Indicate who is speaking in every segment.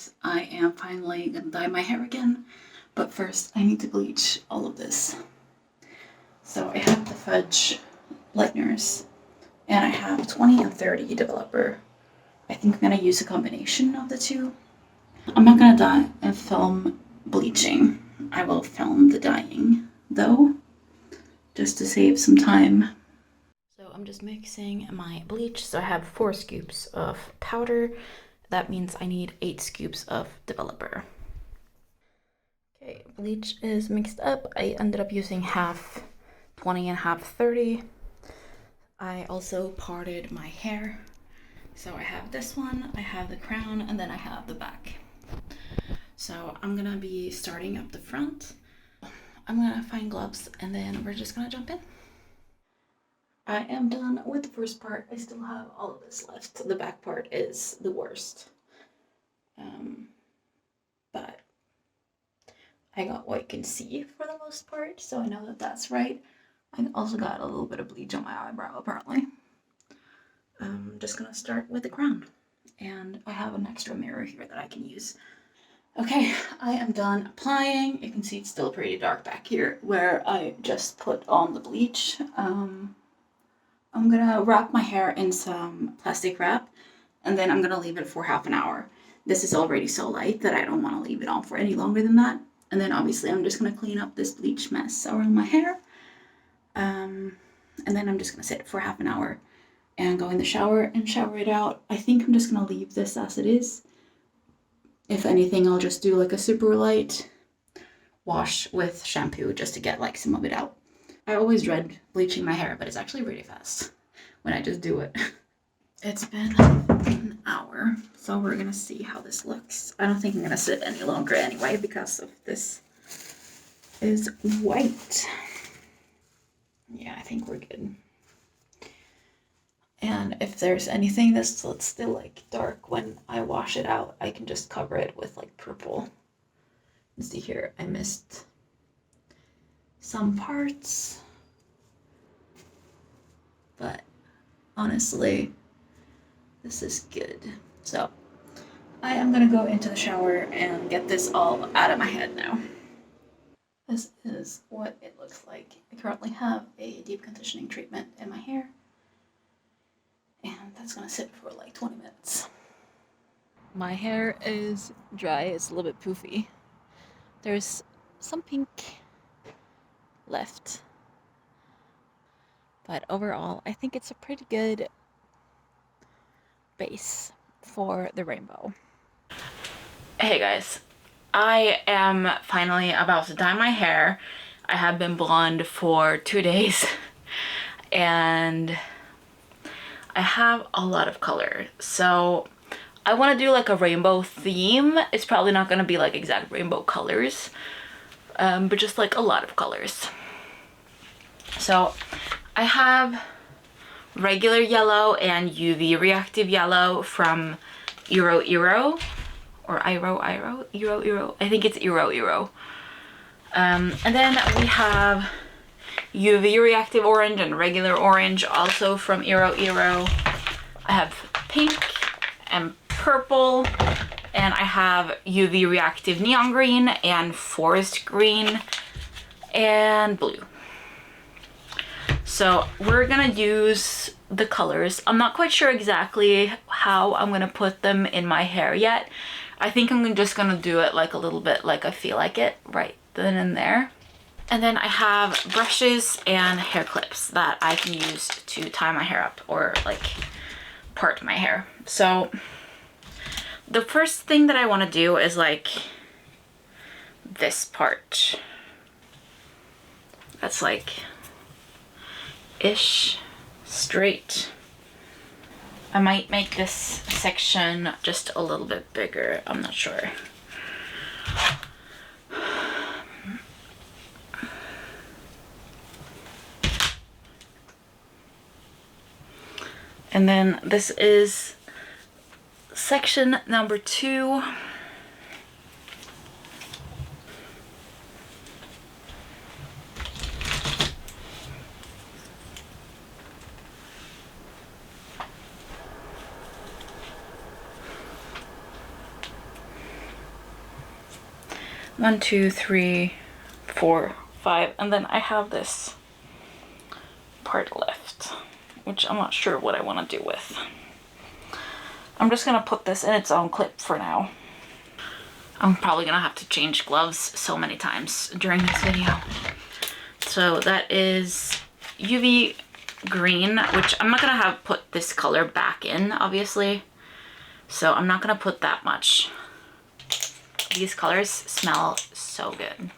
Speaker 1: guys, I am finally gonna dye my hair again, but first I need to bleach all of this. So I have the Fudge lighteners, and I have 20 and 30 developer. I think I'm gonna use a combination of the two. I'm not gonna dye and film bleaching. I will film the dyeing though, just to save some time. So I'm just mixing my bleach. So I have 4 scoops of powder. That means I need 8 scoops of developer. Okay, bleach is mixed up. I ended up using half 20 and half 30. I also parted my hair. So I have this one, I have the crown, and then I have the back. So I'm gonna be starting up the front. I'm gonna find gloves and then we're just gonna jump in. I am done with the first part. I still have all of this left. The back part is the worst. But I got what you can see for the most part, so I know that that's right. I also got a little bit of bleach on my eyebrow apparently. I'm just gonna start with the crown. And I have an extra mirror here that I can use. Okay, I am done applying. You can see it's still pretty dark back here where I just put on the bleach. I'm gonna wrap my hair in some plastic wrap and then I'm gonna leave it for half an hour. This is already so light that I don't want to leave it on for any longer than that. And then obviously I'm just gonna clean up this bleach mess around my hair. And then I'm just gonna sit for half an hour and go in the shower and shower it out. I think I'm just gonna leave this as it is. If anything, I'll just do like a super light wash with shampoo just to get like some of it out. I always dread bleaching my hair, but it's actually really fast when I just do it. It's been an hour, so we're gonna see how this looks. I don't think I'm gonna sit any longer anyway because of this is white. Yeah, I think we're good. And if there's anything that's still like dark when I wash it out, I can just cover it with like purple. Let's see here, I missed some parts. But honestly, this is good. So I am gonna go into the shower and get this all out of my head now. This is what it looks like. I currently have a deep conditioning treatment in my hair. And that's gonna sit for like 20 minutes. My hair is dry, it's a little bit poofy. There's some pink left. But overall, I think it's a pretty good base for the rainbow. Hey guys, I am finally about to dye my hair. I have been blonde for 2 days and I have a lot of color, so I want to do like a rainbow theme. It's probably not going to be like exact rainbow colors, but just like a lot of colors. So I have regular yellow and UV reactive yellow from Eero, or Eero. I think it's Eero. And then we have UV reactive orange and regular orange, also from Eero. I have pink and purple, and I have UV reactive neon green and forest green and blue. So we're gonna use the colors. I'm not quite sure exactly how I'm gonna put them in my hair yet. I think I'm just gonna do it like a little bit like I feel like it right then and there. And then I have brushes and hair clips that I can use to tie my hair up or like part my hair. So the first thing that I want to do is like this part. That's like ish straight. I might make this section just a little bit bigger. I'm not sure. And then this is section number 2. 1, 2, 3, 4, 5, and then I have this part left, which I'm not sure what I want to do with. I'm just gonna put this in its own clip for now. I'm probably gonna have to change gloves so many times during this video. So that is UV green, which I'm not gonna put this color back in, obviously. So I'm not gonna put that much. These colors smell so good.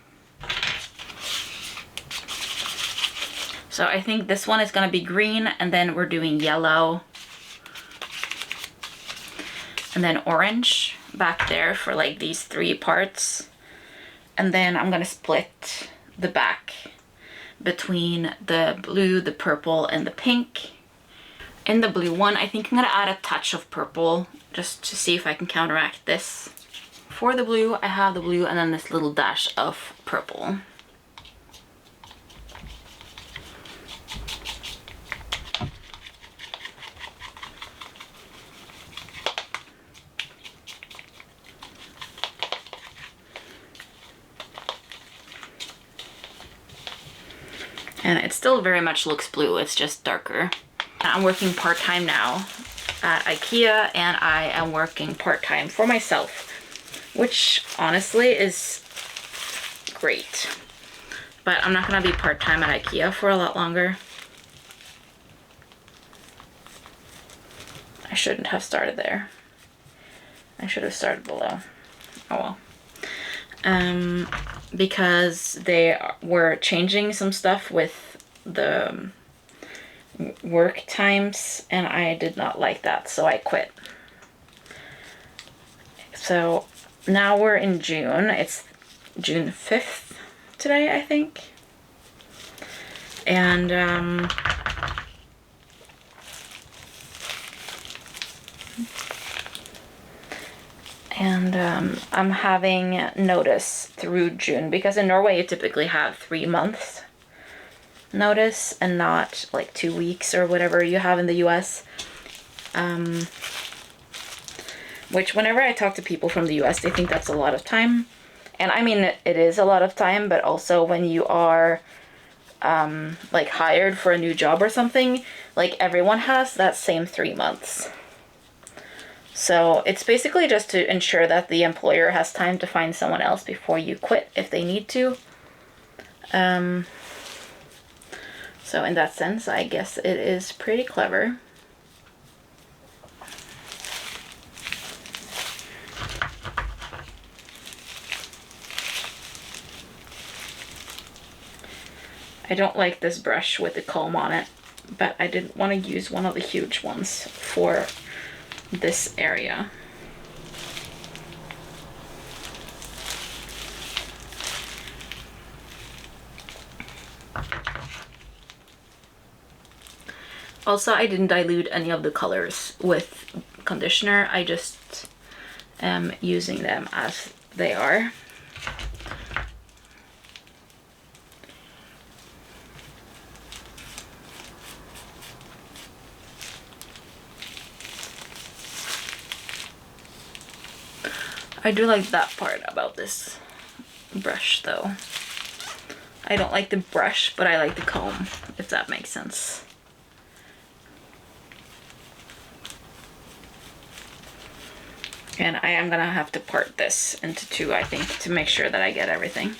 Speaker 1: So I think this one is gonna be green, and then we're doing yellow. And then orange back there for like these 3 parts. And then I'm gonna split the back between the blue, the purple, and the pink. In the blue one, I think I'm gonna add a touch of purple just to see if I can counteract this. For the blue, I have the blue and then this little dash of purple. And it still very much looks blue, it's just darker. I'm working part-time now at IKEA, and I am working part-time for myself, which honestly is great. But I'm not gonna be part-time at IKEA for a lot longer. I shouldn't have started there. I should have started below. Oh well. Because they were changing some stuff with the work times, and I did not like that, so I quit. So now we're in June. It's June 5th today, I think. And I'm having notice through June, because in Norway you typically have 3 months notice and not like 2 weeks or whatever you have in the US. Which whenever I talk to people from the US, they think that's a lot of time. And I mean, it is a lot of time, but also when you are like hired for a new job or something, like everyone has that same 3 months. So it's basically just to ensure that the employer has time to find someone else before you quit if they need to. So in that sense, I guess it is pretty clever. I don't like this brush with the comb on it, but I didn't want to use one of the huge ones for this area. Also, I didn't dilute any of the colors with conditioner. I just am using them as they are. I do like that part about this brush though. I don't like the brush, but I like the comb, if that makes sense. And I am gonna have to part this into 2, I think, to make sure that I get everything.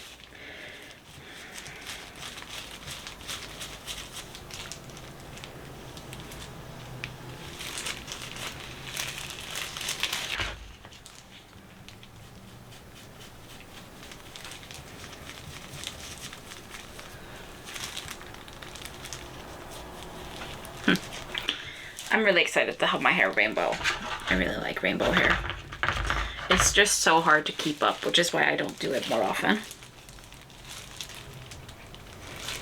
Speaker 1: I'm really excited to have my hair rainbow. I really like rainbow hair. It's just so hard to keep up, which is why I don't do it more often.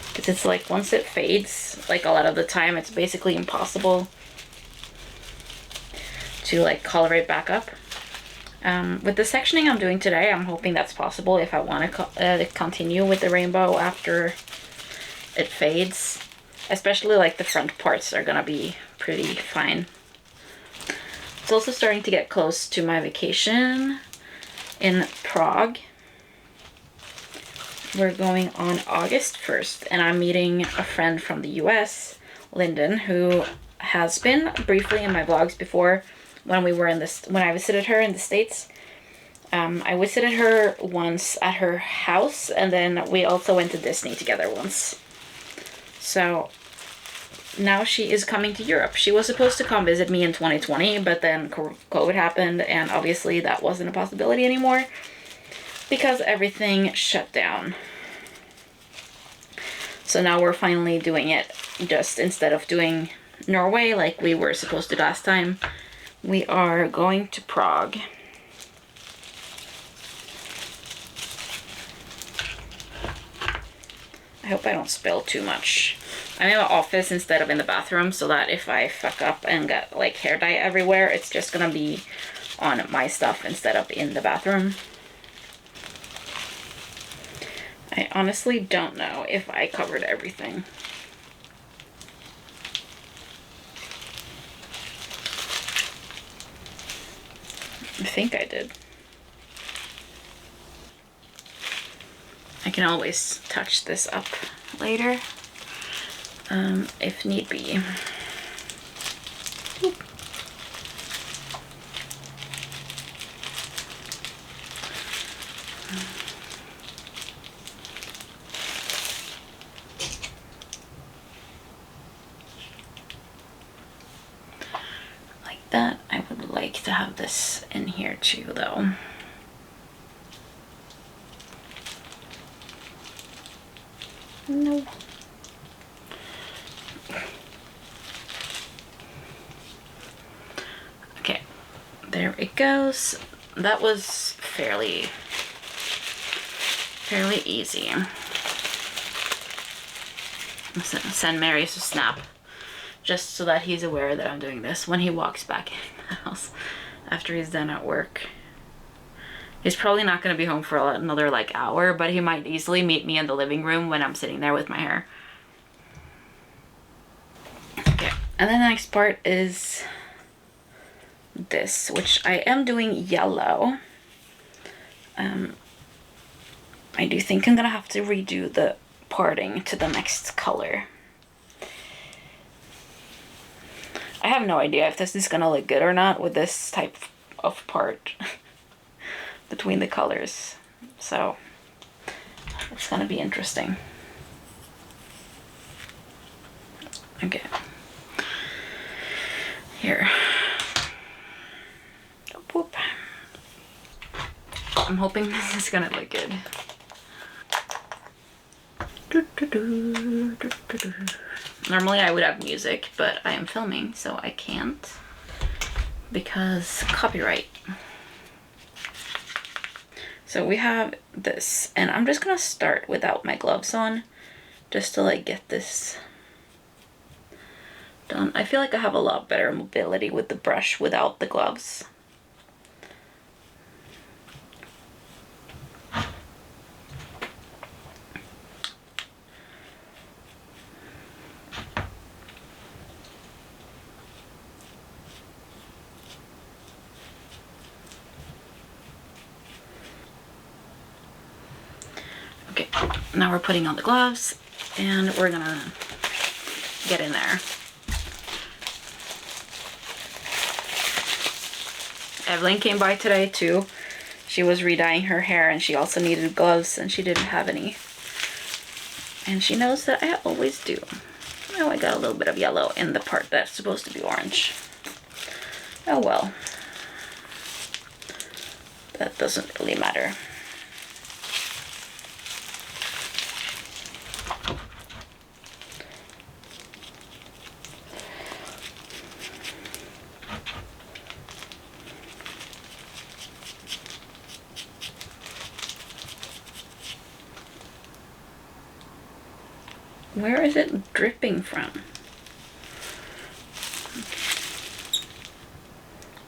Speaker 1: Because it's like once it fades, like a lot of the time, it's basically impossible to like color it back up. With the sectioning I'm doing today, I'm hoping that's possible if I want to continue with the rainbow after it fades. Especially like the front parts are gonna be pretty fine. It's also starting to get close to my vacation in Prague. we're going on August 1st, and I'm meeting a friend from the US, Lyndon, who has been briefly in my vlogs before when I visited her in the States. I visited her once at her house, and then we also went to Disney together once. So now she is coming to Europe. She was supposed to come visit me in 2020, but then COVID happened, and obviously that wasn't a possibility anymore because everything shut down. So now we're finally doing it, just instead of doing Norway like we were supposed to last time, we are going to Prague. I hope I don't spill too much. I'm in my office instead of in the bathroom, so that if I fuck up and get like hair dye everywhere, it's just gonna be on my stuff instead of in the bathroom. I honestly don't know if I covered everything. I think I did. I can always touch this up later, if need be. Oop. Like that. I would like to have this in here too, though. No. Okay, there it goes. That was fairly easy. Send Marius a snap, just so that he's aware that I'm doing this when he walks back in the house after he's done at work. He's probably not going to be home for another like hour, but he might easily meet me in the living room when I'm sitting there with my hair. Okay, and then the next part is this, which I am doing yellow. I do think I'm gonna have to redo the parting to the next color. I have no idea if this is gonna look good or not with this type of part between the colors, so it's gonna be interesting. Okay, here. Whoop. I'm hoping this is gonna look good. Normally I would have music, but I am filming, so I can't because copyright. So we have this, and I'm just gonna start without my gloves on, just to like get this done. I feel like I have a lot better mobility with the brush without the gloves. Okay, now we're putting on the gloves and we're gonna get in there. Evelyn came by today too. She was re-dyeing her hair and she also needed gloves and she didn't have any. And she knows that I always do. Oh, I got a little bit of yellow in the part that's supposed to be orange. Oh well. That doesn't really matter. Where is it dripping from?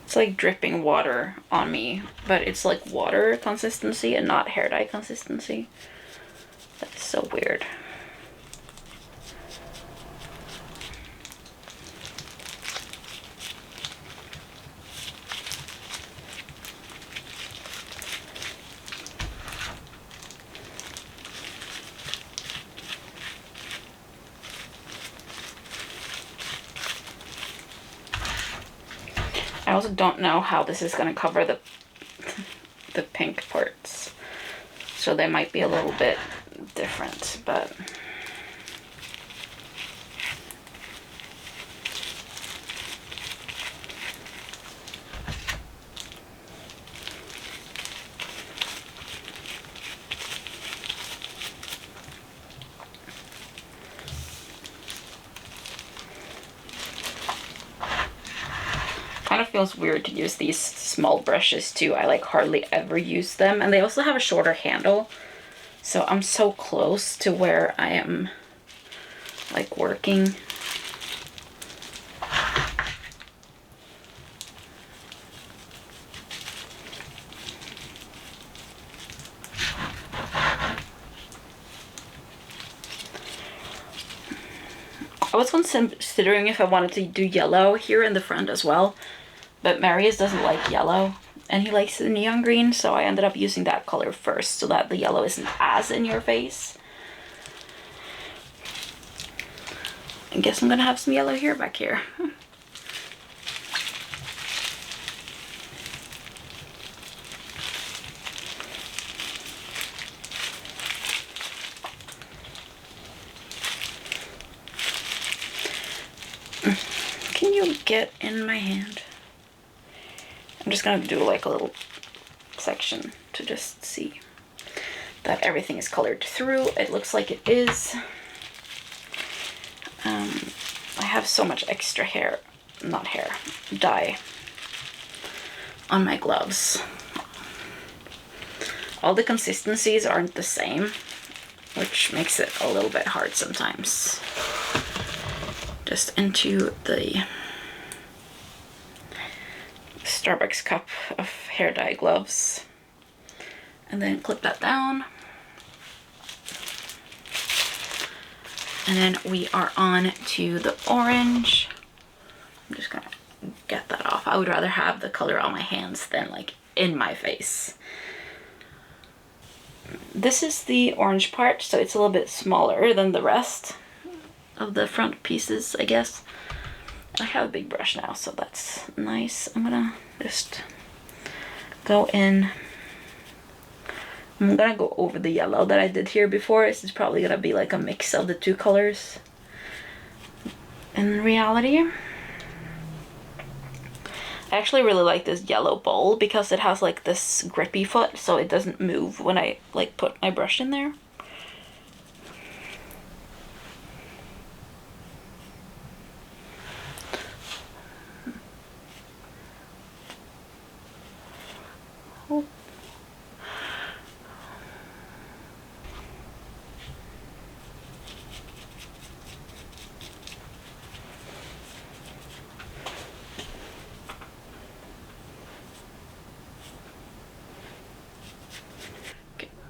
Speaker 1: It's like dripping water on me, but it's like water consistency and not hair dye consistency. That's so weird. also don't know how this is going to cover the pink parts. So they might be a little bit different, but kind of feels weird to use these small brushes too. I like hardly ever use them, and they also have a shorter handle, so I'm so close to where I am like working. I was considering if I wanted to do yellow here in the front as well, but Marius doesn't like yellow, and he likes the neon green, so I ended up using that color first so that the yellow isn't as in your face. I guess I'm gonna have some yellow here back here. Can you get in my hand? I'm just gonna do like a little section to just see that everything is colored through. It looks like it is. I have so much extra hair, not hair, dye on my gloves. All the consistencies aren't the same, which makes it a little bit hard sometimes. Just into the Starbucks cup of hair dye gloves, and then clip that down. And then we are on to the orange. I'm just gonna get that off. I would rather have the color on my hands than like in my face. This is the orange part, so it's a little bit smaller than the rest of the front pieces, I guess. I have a big brush now, so that's nice. I'm gonna just go in. I'm gonna go over the yellow that I did here before. This is probably gonna be like a mix of the two colors in reality. I actually really like this yellow bowl because it has like this grippy foot, so it doesn't move when I like put my brush in there.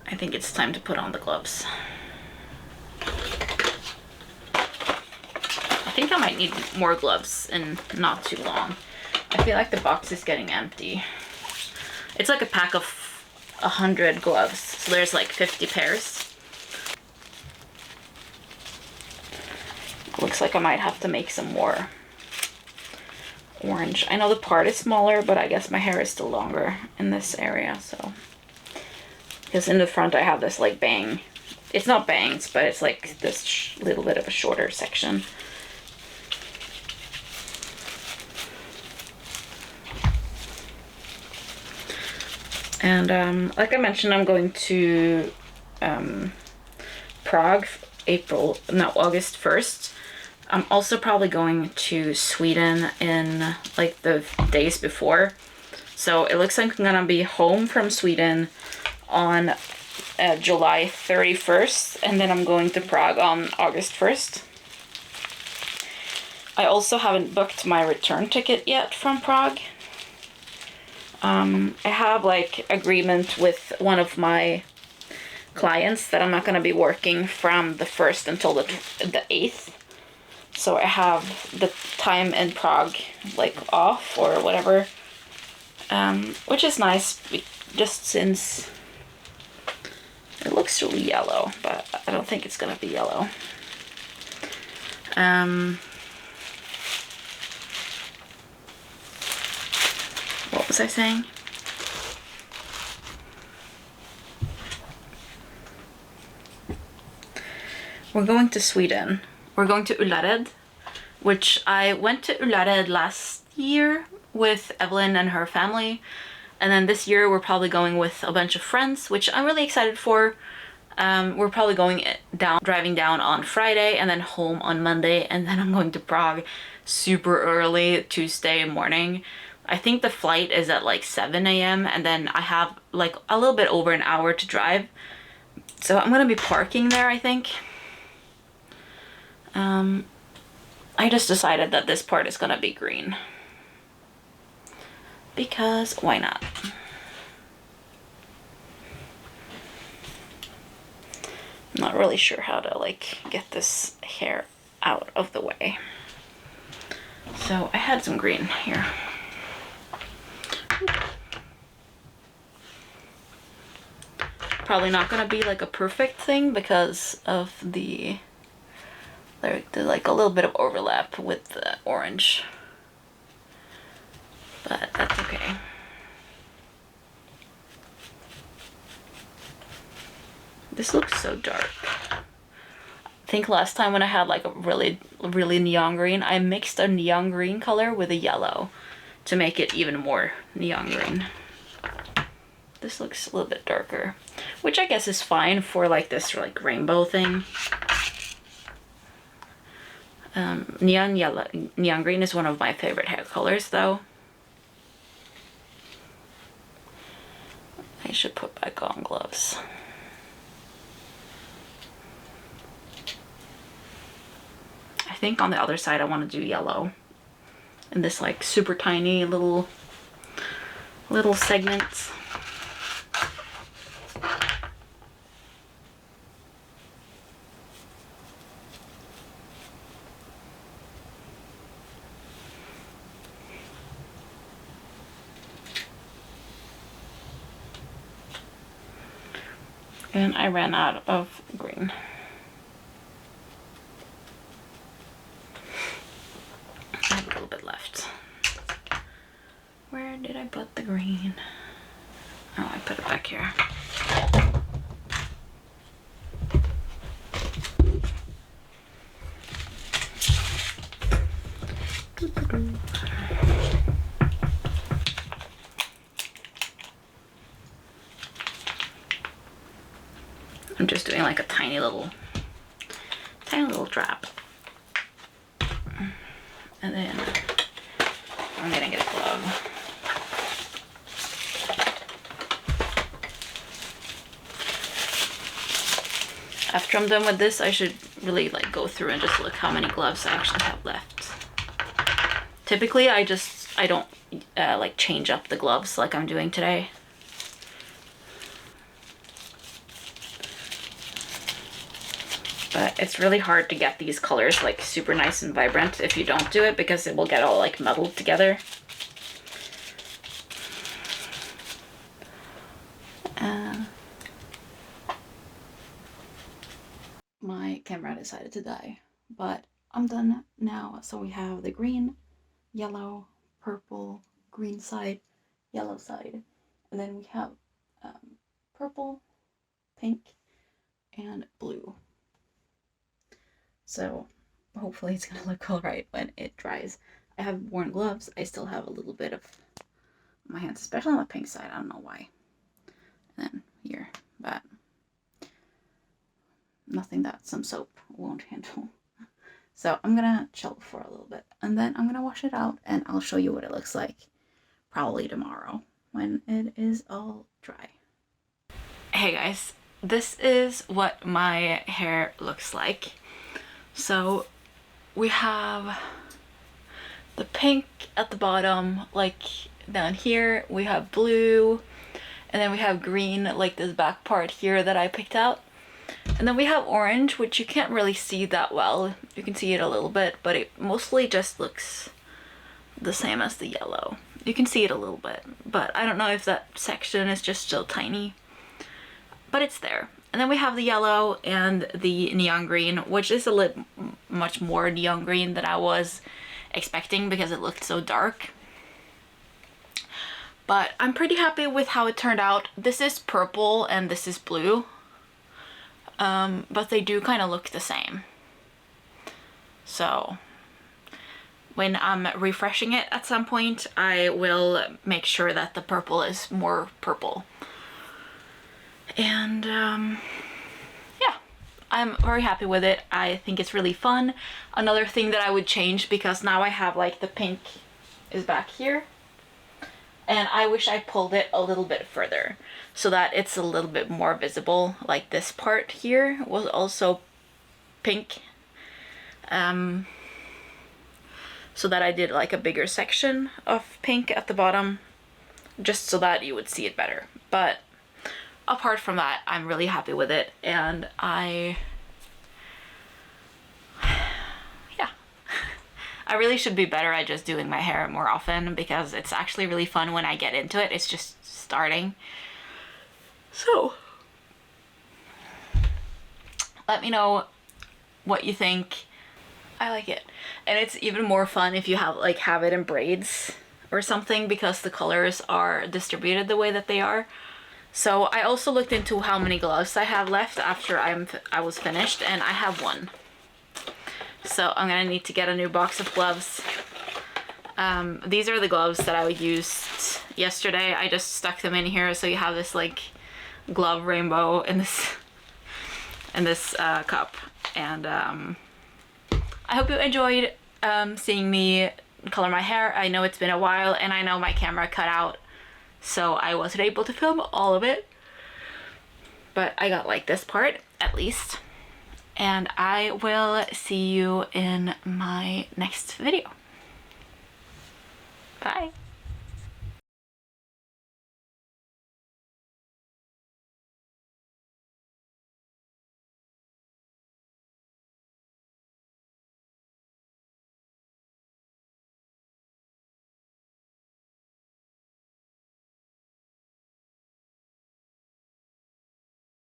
Speaker 1: I think it's time to put on the gloves. I think I might need more gloves and not too long. I feel like the box is getting empty. It's like a pack of 100 gloves, so there's like 50 pairs. Looks like I might have to make some more orange. I know the part is smaller, but I guess my hair is still longer in this area, so. Because in the front I have this like bang. It's not bangs, but it's like this little bit of a shorter section. And like I mentioned, I'm going to Prague August 1st. I'm also probably going to Sweden in like the days before. So it looks like I'm gonna be home from Sweden on July 31st, and then I'm going to Prague on August 1st. I also haven't booked my return ticket yet from Prague. I have like agreement with one of my clients that I'm not going to be working from the 1st until the 8th. So I have the time in Prague like off or whatever, which is nice just since it looks really yellow, but I don't think it's gonna be yellow. was I saying? We're going to Sweden. We're going to Ullared, which I went to Ullared last year with Evelyn and her family. And then this year we're probably going with a bunch of friends, which I'm really excited for. We're probably driving down on Friday and then home on Monday. And then I'm going to Prague super early Tuesday morning. I think the flight is at like 7 a.m. and then I have like a little bit over an hour to drive. So I'm gonna be parking there, I think. I just decided that this part is gonna be green. Because why not? I'm not really sure how to like get this hair out of the way. So I had some green here. Probably not gonna be like a perfect thing because of there's like a little bit of overlap with the orange, but that's okay. This looks so dark. I think last time when I had like a really neon green, I mixed a neon green color with a yellow to make it even more neon green. This looks a little bit darker, which I guess is fine for like this like rainbow thing. Neon green is one of my favorite hair colors though. I should put back on gloves. I think on the other side I want to do yellow in this like super tiny little segments. And I ran out of green. I have a little bit left. Where did I put the green? Oh, I put it back here. I'm just doing like a tiny little drop. And then I'm gonna get a glove. After I'm done with this, I should really like go through and just look how many gloves I actually have left. Typically, I don't like change up the gloves like I'm doing today. But it's really hard to get these colors like super nice and vibrant if you don't do it, because it will get all like muddled together. My camera decided to die, but I'm done now. So we have the green, yellow, purple, green side, yellow side, and then we have purple, pink, and blue. So hopefully it's gonna look all right when it dries. I have worn gloves. I still have a little bit of my hands, especially on the pink side. I don't know why. And then here, but nothing that some soap won't handle. So I'm gonna chill for a little bit and then I'm gonna wash it out and I'll show you what it looks like probably tomorrow when it is all dry. Hey guys, this is what my hair looks like. So we have the pink at the bottom, like down here, we have blue, and then we have green, like this back part here that I picked out. And then we have orange, which you can't really see that well. You can see it a little bit, but it mostly just looks the same as the yellow. You can see it a little bit, but I don't know if that section is just so tiny, but it's there. And then we have the yellow and the neon green, which is much more neon green than I was expecting because it looked so dark. But I'm pretty happy with how it turned out. This is purple and this is blue, but they do kind of look the same. So when I'm refreshing it at some point, I will make sure that the purple is more purple. And yeah, I'm very happy with it. I think it's really fun. Another thing that I would change, because now I have like the pink is back here, and I wish I pulled it a little bit further so that it's a little bit more visible. Like this part here was also pink, so that I did like a bigger section of pink at the bottom, just so that you would see it better. But apart from that, I'm really happy with it, and yeah, I really should be better at just doing my hair more often, because it's actually really fun when I get into it. It's just starting. So let me know what you think. I like it. And it's even more fun if you have it in braids or something, because the colors are distributed the way that they are. So I also looked into how many gloves I have left after I was finished, and I have one. So I'm gonna need to get a new box of gloves. These are the gloves that I used yesterday. I just stuck them in here, so you have this like glove rainbow in this cup. And I hope you enjoyed seeing me color my hair. I know it's been a while, and I know my camera cut out, so I wasn't able to film all of it. But I got like this part, at least. And I will see you in my next video. Bye.